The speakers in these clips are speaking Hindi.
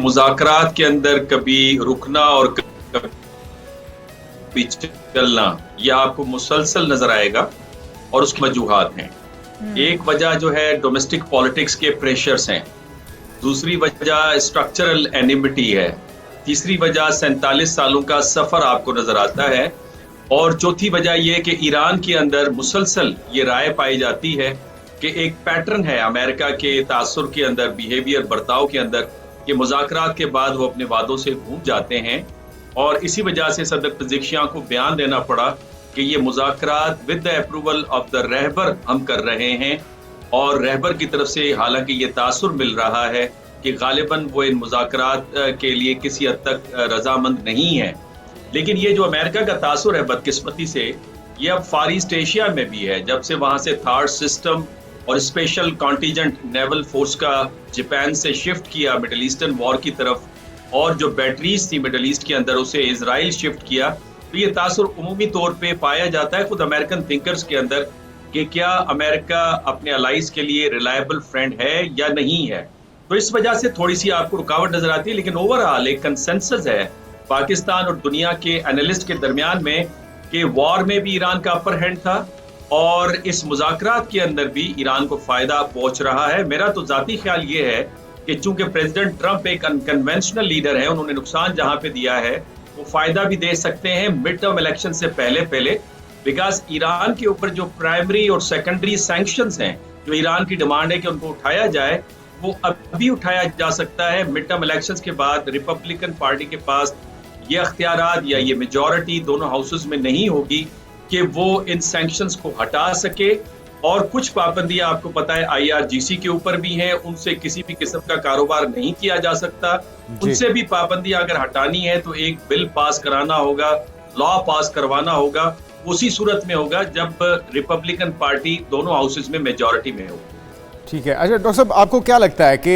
मुज़ाकरात के अंदर कभी रुकना और कभी चलना, यह आपको मुसलसल नजर आएगा और उसकी वजूहात हैं। एक वजह जो है डोमेस्टिक पॉलिटिक्स के प्रेशर्स हैं, दूसरी वजह स्ट्रक्चरल एनिमिटी है, तीसरी वजह 47 सालों का सफर आपको नजर आता है, और चौथी वजह यह कि ईरान के अंदर मुसलसल ये राय पाई जाती है कि एक पैटर्न है अमेरिका के तासुर के अंदर, बिहेवियर, बर्ताव के अंदर, कि मुज़ाकरात के बाद वो अपने वादों से भूल जाते हैं। और इसी वजह से सदर पज़ेशियां को बयान देना पड़ा कि ये मुज़ाकरात with the approval of the रहबर हम कर रहे हैं, और रहबर की तरफ से हालांकि ये तासुर मिल रहा है कि गालिबन वो इन मुज़ाकरात के लिए किसी हद तक रजामंद नहीं है। लेकिन ये जो अमेरिका का तासुर है बदकिस्मती से, ये अब फार ईस्ट एशिया में भी है। जब से वहां से थार्ड सिस्टम और स्पेशल कॉन्टीजेंट नेवल फोर्स का जापान से शिफ्ट किया मिडल ईस्टर्न वॉर की तरफ, और जो बैटरीज थी मिडल ईस्ट के अंदर उसे इजराइल शिफ्ट किया, तो ये तासुर उमूमी तौर पे पाया जाता है खुद अमेरिकन थिंकर्स के अंदर कि क्या अमेरिका अपने अलाइज के लिए रिलायबल फ्रेंड है या नहीं है। तो इस वजह से थोड़ी सी आपको रुकावट नजर आती है, लेकिन ओवरऑल एक कंसेंसस है पाकिस्तान और दुनिया के एनालिस्ट के दरमियान में कि वॉर में भी ईरान का अपर हैंड था और इस मुज़ाकरात के अंदर भी ईरान को फायदा पहुंच रहा है। मेरा तो जाती ख्याल ये है कि चूंकि प्रेसिडेंट ट्रंप एक अनकन्वेंशनल लीडर है, उन्होंने नुकसान जहां पे दिया है वो फायदा भी दे सकते हैं मिड टर्म इलेक्शन से पहले, बिकॉज ईरान के ऊपर जो प्राइमरी और सेकेंडरी सैंक्शंस हैं, जो ईरान की डिमांड है कि उनको उठाया जाए, वो अभी उठाया जा सकता है। मिड टर्म इलेक्शंस के बाद रिपब्लिकन पार्टी के पास ये अख्तियारात या ये मेजॉरिटी दोनों हाउसेस में नहीं होगी कि वो इन सैंक्शंस को हटा सके। और कुछ पाबंदियां आपको पता है IRGC के ऊपर भी हैं, उनसे किसी भी किस्म का कारोबार नहीं किया जा सकता। उनसे भी पाबंदियां अगर हटानी है तो एक बिल पास कराना होगा, लॉ पास करवाना होगा। उसी सूरत में होगा जब रिपब्लिकन पार्टी दोनों हाउसेस में मेजॉरिटी में होगी। ठीक है। अच्छा डॉक्टर साहब, आपको क्या लगता है कि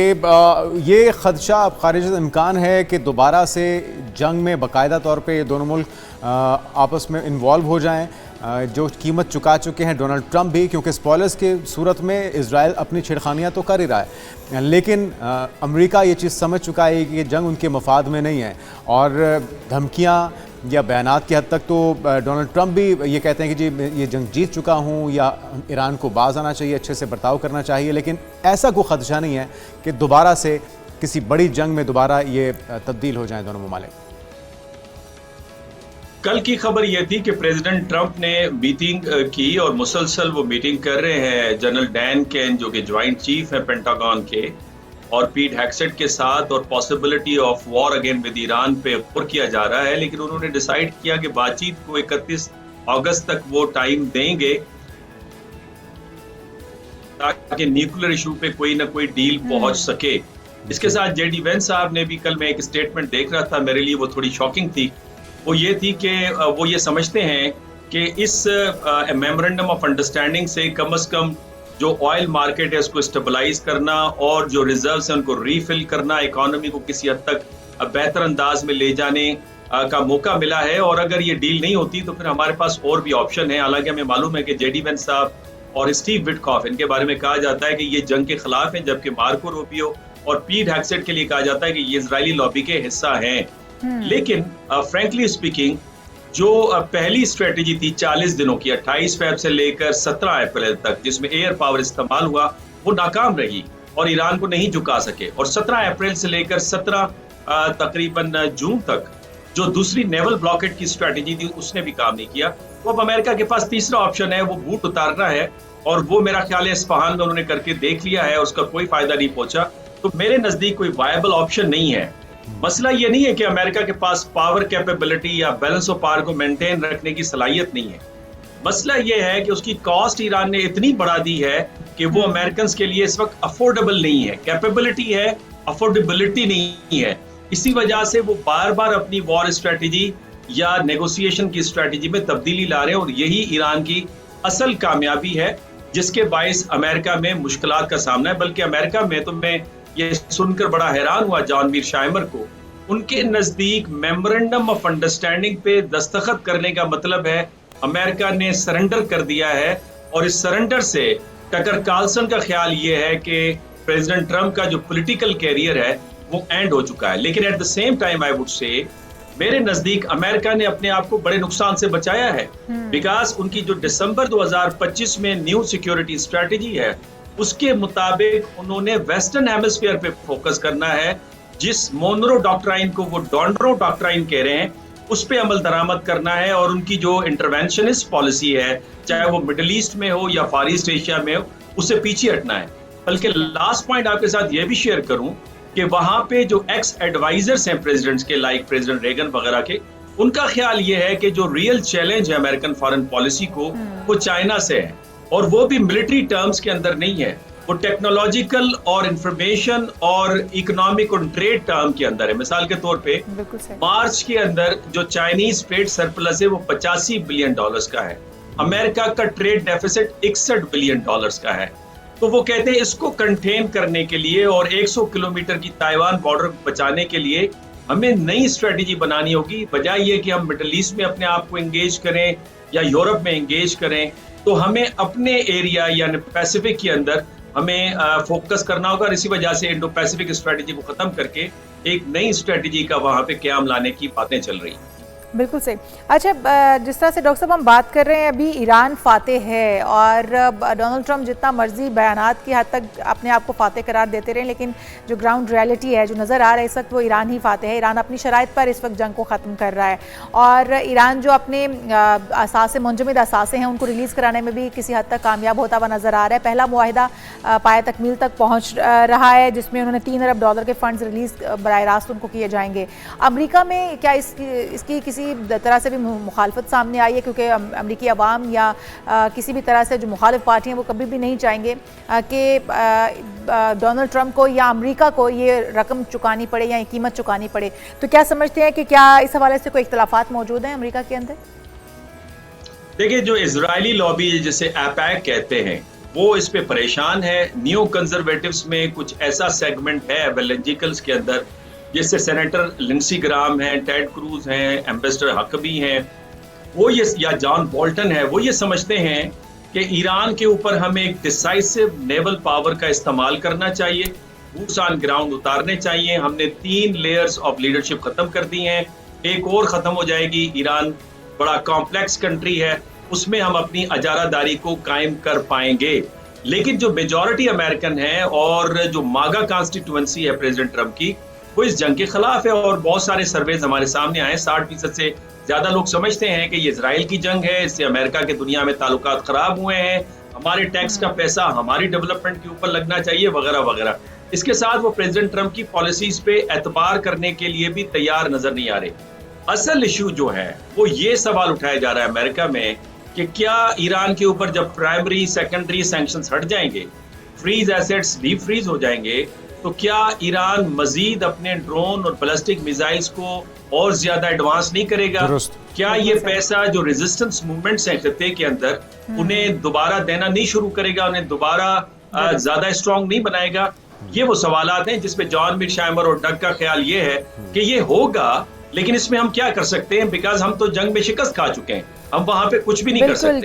ये खदशा अब खारिज इम्कान है कि दोबारा से जंग में बाकायदा तौर पे ये दोनों मुल्क आपस में इन्वॉल्व हो जाएं, जो कीमत चुका चुके हैं डोनाल्ड ट्रंप भी, क्योंकि स्पॉयलर्स के सूरत में इजराइल अपनी छेड़खानियाँ तो कर ही रहा है, लेकिन अमेरिका ये चीज़ समझ चुका है कि ये जंग उनके मफाद में नहीं है, और धमकियाँ या बयानात की हद तक तो डोनाल्ड ट्रंप भी ये कहते हैं कि जी ये जंग जीत चुका हूँ या ईरान को बाज आना चाहिए, अच्छे से बर्ताव करना चाहिए। लेकिन ऐसा कोई खदशा नहीं है कि दोबारा से किसी बड़ी जंग में दोबारा ये तब्दील हो जाए दोनों ममालिक। कल की खबर यह थी कि प्रेसिडेंट ट्रंप ने मीटिंग की और मुसलसल वो मीटिंग कर रहे हैं जनरल डैन केन, जो कि ज्वाइंट चीफ है पेंटागन के, और पीट हेग्सेट के साथ, और possibility of war again with Iran पे गौर किया जा रहा है। लेकिन उन्होंने डिसाइड किया कि बातचीत को 31 अगस्त तक वो टाइम देंगे ताकि न्यूक्लियर इशू पे कोई ना कोई डील पहुंच सके। इसके साथ JD वेंस साहब ने भी, कल मैं एक स्टेटमेंट देख रहा था, मेरे लिए वो थोड़ी शॉकिंग थी। वो ये थी कि वो ये समझते हैं कि इस मेमोरेंडम ऑफ अंडरस्टैंडिंग से कम जो ऑयल मार्केट है उसको स्टेबलाइज करना और जो रिजर्व्स हैं उनको रीफिल करना, इकोनॉमी को किसी हद तक बेहतर अंदाज में ले जाने का मौका मिला है। और अगर ये डील नहीं होती तो फिर हमारे पास और भी ऑप्शन है। हालांकि हमें मालूम है कि JD वेंस साहब और स्टीव विटकॉफ, इनके बारे में कहा जाता है कि ये जंग के खिलाफ हैं, जबकि मार्को रूबियो और पीट हेग्सेट के लिए कहा जाता है कि ये इजरायली लॉबी के हिस्सा हैं। लेकिन फ्रैंकली स्पीकिंग, जो पहली स्ट्रेटेजी थी 40 दिनों की, 28 फरवरी से लेकर 17 अप्रैल तक, जिसमें एयर पावर इस्तेमाल हुआ, वो नाकाम रही और ईरान को नहीं झुका सके। और 17 अप्रैल से लेकर 17 तकरीबन जून तक जो दूसरी नेवल ब्लॉकेट की स्ट्रेटेजी थी उसने भी काम नहीं किया। तो अब अमेरिका के पास तीसरा ऑप्शन है, वो बूट उतारना है, और वो मेरा ख्याल है इस्फहान में उन्होंने करके देख लिया है, उसका कोई फायदा नहीं पहुंचा। तो मेरे नजदीक कोई वायबल ऑप्शन नहीं है। मसला ये नहीं है कि अमेरिका के पास पावर कैपेबिलिटी या बैलेंस ऑफ पावर को मेंटेन रखने की सलाहियत नहीं है। मसला ये है कि उसकी कॉस्ट ईरान ने इतनी बढ़ा दी है कि वो अमेरिकन के लिए इस वक्त अफोर्डेबल नहीं है। कैपेबिलिटी है, अफोर्डेबिलिटी नहीं है। इसी वजह से वो बार बार अपनी वॉर स्ट्रेटेजी या नेगोशिएशन की स्ट्रेटेजी में तब्दीली ला रहे हैं, और यही ईरान की असल कामयाबी है, जिसके बायस अमेरिका में मुश्किलात का सामना है। बल्कि अमेरिका में तो मैं ये सुनकर बड़ा हैरान हुआ जॉन मीरशाइमर को, उनके नजदीक मेमोरेंडम ऑफ अंडरस्टैंडिंग पे दस्तखत करने का मतलब है अमेरिका ने सरेंडर कर दिया है। और इस सरेंडर से टकर कार्लसन का ख्याल ये है कि प्रेसिडेंट ट्रंप का जो पॉलिटिकल कैरियर है वो एंड हो चुका है। लेकिन at the same time I would say मेरे नजदीक अमेरिका ने अपने आप को बड़े नुकसान से बचाया है, बिकॉज उनकी जो दिसंबर 2025 में न्यू सिक्योरिटी स्ट्रेटेजी है उसके मुताबिक उन्होंने वेस्टर्न हेमिस्फीयर पे फोकस करना है। जिस मोनरो डॉक्ट्राइन को वो डॉन्ड्रो डॉक्ट्राइन कह रहे हैं उस पे अमल दरामद करना है, और उनकी जो इंटरवेंशनिस्ट पॉलिसी है चाहे वो मिडिल ईस्ट में हो या फार ईस्ट एशिया में हो उससे पीछे हटना है। बल्कि लास्ट पॉइंट आपके साथ ये भी शेयर करूं कि वहां पे जो एक्स एडवाइजर्स हैं प्रेसिडेंट्स के, लाइक प्रेसिडेंट रेगन वगैरह के, उनका ख्याल ये है कि जो रियल चैलेंज है अमेरिकन फॉरेन पॉलिसी को वो चाइना से है, और वो भी मिलिट्री टर्म्स के अंदर नहीं है, वो टेक्नोलॉजिकल और इंफॉर्मेशन और इकोनॉमिक और ट्रेड टर्म के अंदर है। मिसाल के तौर पे मार्च के अंदर जो चाइनीज ट्रेड सरप्लस है वो $85 बिलियन का है, अमेरिका का ट्रेड डेफिसिट $61 बिलियन का है। तो वो कहते हैं इसको कंटेन करने के लिए और 100 किलोमीटर की ताइवान बॉर्डर बचाने के लिए हमें नई स्ट्रेटेजी बनानी होगी। बजाय ये कि हम मिडिल ईस्ट में अपने आप को एंगेज करें या यूरोप में एंगेज करें, तो हमें अपने एरिया यानी पैसिफिक के अंदर हमें फोकस करना होगा। और इसी वजह से इंडो पैसिफिक स्ट्रेटेजी को खत्म करके एक नई स्ट्रेटेजी का वहां पे क्याम लाने की बातें चल रही हैं। बिल्कुल सही। अच्छा, जिस तरह से डॉक्टर साहब हम बात कर रहे हैं, अभी ईरान फातेह है और डोनाल्ड ट्रंप जितना मर्जी बयानात की हद तक अपने आप को फातेह करार देते रहे, लेकिन जो ग्राउंड रियलिटी है जो नज़र आ रहा है इस वक्त वो ईरान ही फातेह है। ईरान अपनी शराइत पर इस वक्त जंग को ख़त्म कर रहा है, और ईरान जो अपने असासे मुंजमद असासे हैं उनको रिलीज़ कराने में भी किसी हद तक कामयाब होता हुआ नज़र आ रहा है। पहला मुआहिदा पाया तकमील तक पहुँच रहा है जिसमें उन्होंने $3 अरब के फंड्स रिलीज़ बराह रास्त उनको किए जाएंगे। अमरीका में क्या इसकी किसी तरह से भी मुखालफत सामने आई है? क्योंकि अमरीकी अवाम या किसी भी तरह से जो मुखालिफ पार्टी हैं वो कभी भी नहीं चाहेंगे कि डोनाल्ड ट्रंप को या अमरीका को ये रकम चुकानी पड़े या ये कीमत चुकानी पड़े। तो क्या समझते हैं कि क्या इस हवाले से कोई इख्तलाफात मौजूद हैं अमरीका के अंदर? देखिए, जो इजरायली लॉबी जिसे AIPAC कहते हैं वो इस पे परेशान है। न्यू कंजर्वेटिव्स में कुछ ऐसा सेगमेंट है एवेंजेलिकल्स के अंदर जिससे सेनेटर लिंडसी ग्राम हैं, टेड क्रूज हैं, एम्बेसडर हकबी हैं, वो ये या जॉन बोल्टन है, वो ये समझते हैं कि ईरान के ऊपर हमें एक डिसाइसिव नेवल पावर का इस्तेमाल करना चाहिए, बूट्स ऑन ग्राउंड उतारने चाहिए। हमने 3 लेयर्स ऑफ लीडरशिप खत्म कर दी हैं, एक और खत्म हो जाएगी। ईरान बड़ा कॉम्प्लेक्स कंट्री है, उसमें हम अपनी अजारादारी को कायम कर पाएंगे। लेकिन जो मेजॉरिटी अमेरिकन है और जो मागा कॉन्स्टिट्यूएंसी है प्रेसिडेंट ट्रंप की, वो इस जंग के खिलाफ है। और बहुत सारे सर्वेज हमारे सामने आए, 60% से ज्यादा लोग समझते हैं कि ये इजराइल की जंग है, इससे अमेरिका के दुनिया में ताल्लुकात खराब हुए हैं, हमारे टैक्स का पैसा हमारी डेवलपमेंट के ऊपर लगना चाहिए वगैरह वगैरह। इसके साथ वो प्रेसिडेंट ट्रंप की पॉलिसीज पे एतबार करने के लिए भी तैयार नजर नहीं आ रहे। असल इशू जो है वो ये सवाल उठाया जा रहा है अमेरिका में कि क्या ईरान के ऊपर जब प्राइमरी सेकेंडरी सैंक्शंस हट जाएंगे, फ्रीज एसेट्स डीप फ्रीज हो जाएंगे, तो क्या ईरान मजीद अपने ड्रोन और बैलिस्टिक मिसाइल्स को और ज्यादा एडवांस नहीं करेगा? क्या ये पैसा जो रेजिस्टेंस मूवमेंट्स हैं खित्ते के अंदर उन्हें दोबारा देना नहीं शुरू करेगा, उन्हें दोबारा ज्यादा स्ट्रॉन्ग नहीं बनाएगा? ये वो सवालात हैं जिसपे जॉन मिटशाइमर और डग का ख्याल ये है कि ये होगा, लेकिन इसमें हम क्या कर सकते हैं, बिकॉज हम तो जंग में शिकस्त खा चुके हैं, हम वहां पे कुछ भी नहीं कर सकते।